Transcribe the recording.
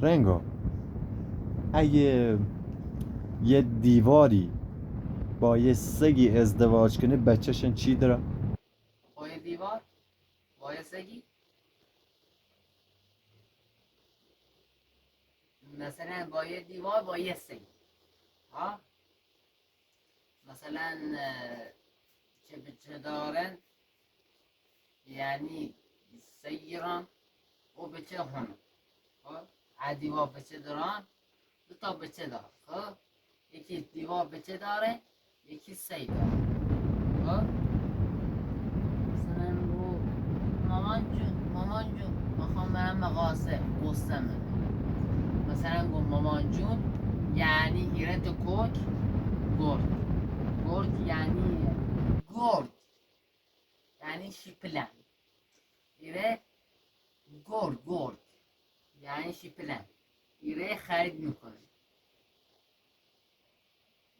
رنگو اگه یه دیواری با یه سگی ازدواج کنه بچهشن چی داره؟ با یه دیوار، با یه سگی، مثلا با یه دیوار با یه سگی ها، مثلا چه بچه دارن، یعنی سیران و بچه هنو خب دیوار بچه دارن، دو تا بچه دار خب، یکی دیوار بچه داره یکی سی داره خب. مثلا رو مامان جون میخوام برم مقاسه قصمه، مثلا گفت مامان جون یعنی ایره تو کوک گرد، گرد یعنی گرد یعنی شیپلن، ایره گرد یعنی شیپلن، ایره خرید میکنه